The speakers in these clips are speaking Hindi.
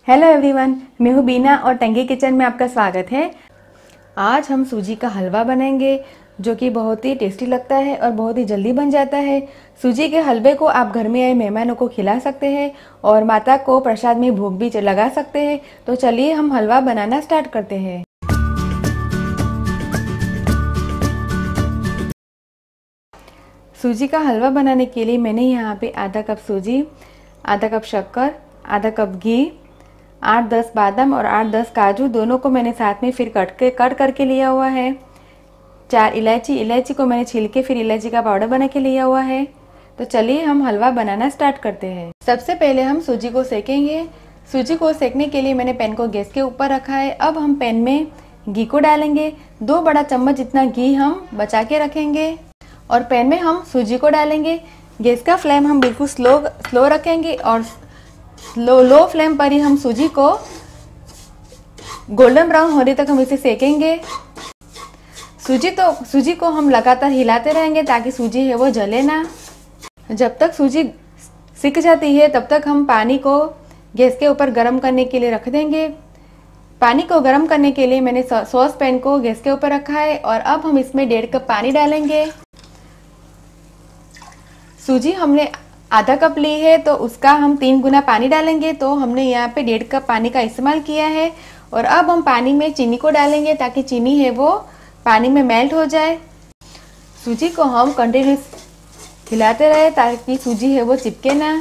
हेलो एवरीवन, मैं हूँ बीना और टंकी किचन में आपका स्वागत है। आज हम सूजी का हलवा बनाएंगे जो कि बहुत ही टेस्टी लगता है और बहुत ही जल्दी बन जाता है। सूजी के हलवे को आप घर में आए मेहमानों को खिला सकते हैं और माता को प्रसाद में भोग भी लगा सकते हैं। तो चलिए हम हलवा बनाना स्टार्ट करते हैं। सूजी का हलवा बनाने के लिए मैंने यहाँ पे आधा कप सूजी, आधा कप शक्कर, आधा कप घी, 8-10 बादाम और 8-10 काजू दोनों को मैंने साथ में फिर कट करके लिया हुआ है। 4 इलायची को मैंने छील के फिर इलायची का पाउडर बना के लिया हुआ है। तो चलिए हम हलवा बनाना स्टार्ट करते हैं। सबसे पहले हम सूजी को सेकेंगे। सूजी को सेकने के लिए मैंने पैन को गैस के ऊपर रखा है। अब हम पैन में घी को डालेंगे। 2 बड़ा चम्मच जितना घी हम बचा के रखेंगे और पैन में हम सूजी को डालेंगे। गैस का फ्लेम हम बिल्कुल स्लो रखेंगे और लो फ्लेम पर ही हम सूजी को गोल्डन ब्राउन होने तक हम इसे सेकेंगे। सूजी को हम लगातार हिलाते रहेंगे ताकि सूजी है वो जले ना। जब तक सूजी सिक जाती है तब तक हम पानी को गैस के ऊपर गर्म करने के लिए रख देंगे। पानी को गर्म करने के लिए मैंने सॉस पैन को गैस के ऊपर रखा है और अब हम इसमें 1.5 कप पानी डालेंगे। सूजी हमने आधा कप ली है तो उसका हम 3 गुना पानी डालेंगे। तो हमने यहाँ पे 1.5 कप पानी का इस्तेमाल किया है। और अब हम पानी में चीनी को डालेंगे ताकि चीनी है वो पानी में मेल्ट हो जाए। सूजी को हम कंटिन्यूस हिलाते रहे ताकि सूजी है वो चिपके ना।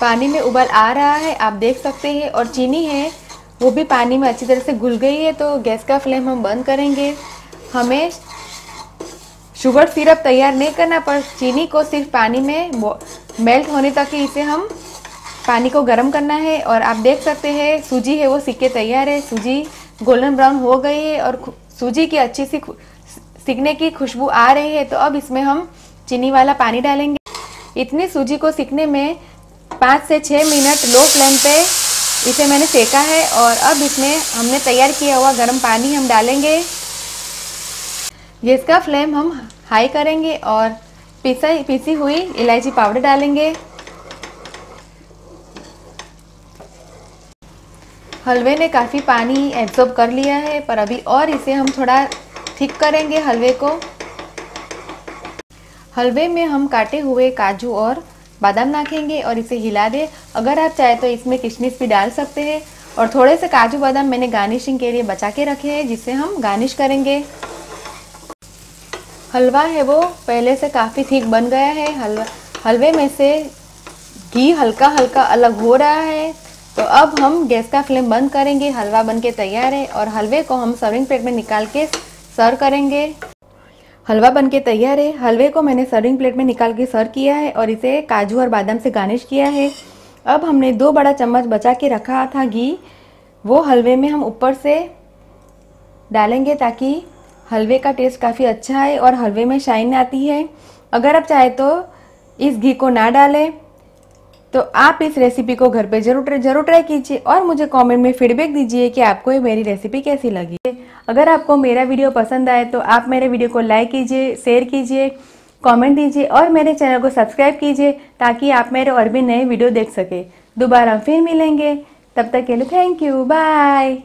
पानी में उबाल आ रहा है, आप देख सकते हैं, और चीनी है वो भी पानी में अच्छी तरह से घुल गई है। तो गैस का फ्लेम हम बंद करेंगे। हमें शुगर सिरप तैयार नहीं करना, पर चीनी को सिर्फ पानी में मेल्ट होने तक ही इसे हम पानी को गर्म करना है। और आप देख सकते हैं सूजी है वो सिक के तैयार है। सूजी गोल्डन ब्राउन हो गई है और सूजी की अच्छी सी सिकने की खुशबू आ रही है। तो अब इसमें हम चीनी वाला पानी डालेंगे। इतनी सूजी को सिकने में 5 से 6 मिनट लो फ्लेम पे इसे मैंने सेका है। और अब इसमें हमने तैयार किया हुआ गर्म पानी हम डालेंगे। गैस का फ्लेम हम हाई करेंगे और पीसी हुई इलायची पाउडर डालेंगे। हलवे ने काफ़ी पानी एब्जॉर्ब कर लिया है, पर अभी और इसे हम थोड़ा थिक करेंगे हलवे को। हलवे में हम काटे हुए काजू और बादाम नाखेंगे और इसे हिला दे। अगर आप चाहे तो इसमें किशमिश भी डाल सकते हैं। और थोड़े से काजू बादाम मैंने गार्निशिंग के लिए बचा के रखे हैं जिससे हम गार्निश करेंगे। हलवा है वो पहले से काफ़ी थिक बन गया है। हलवे में से घी हल्का हल्का अलग हो रहा है। तो अब हम गैस का फ्लेम बंद करेंगे। हलवा बनके तैयार है और हलवे को हम सर्विंग प्लेट में निकाल के सर्व करेंगे। हलवा बनके तैयार है। हलवे को मैंने सर्विंग प्लेट में निकाल के सर्व किया है और इसे काजू और बादाम से गार्निश किया है। अब हमने 2 बड़ा चम्मच बचा के रखा था घी, वो हलवे में हम ऊपर से डालेंगे ताकि हलवे का टेस्ट काफ़ी अच्छा है और हलवे में शाइन आती है। अगर आप चाहे तो इस घी को ना डालें तो आप इस रेसिपी को घर पे जरूर ट्राई कीजिए और मुझे कमेंट में फीडबैक दीजिए कि आपको ये मेरी रेसिपी कैसी लगी। अगर आपको मेरा वीडियो पसंद आए तो आप मेरे वीडियो को लाइक कीजिए, शेयर कीजिए, कमेंट दीजिए और मेरे चैनल को सब्सक्राइब कीजिए ताकि आप मेरे और भी नए वीडियो देख सके। दोबारा फिर मिलेंगे, तब तक के लिए थैंक यू, बाय।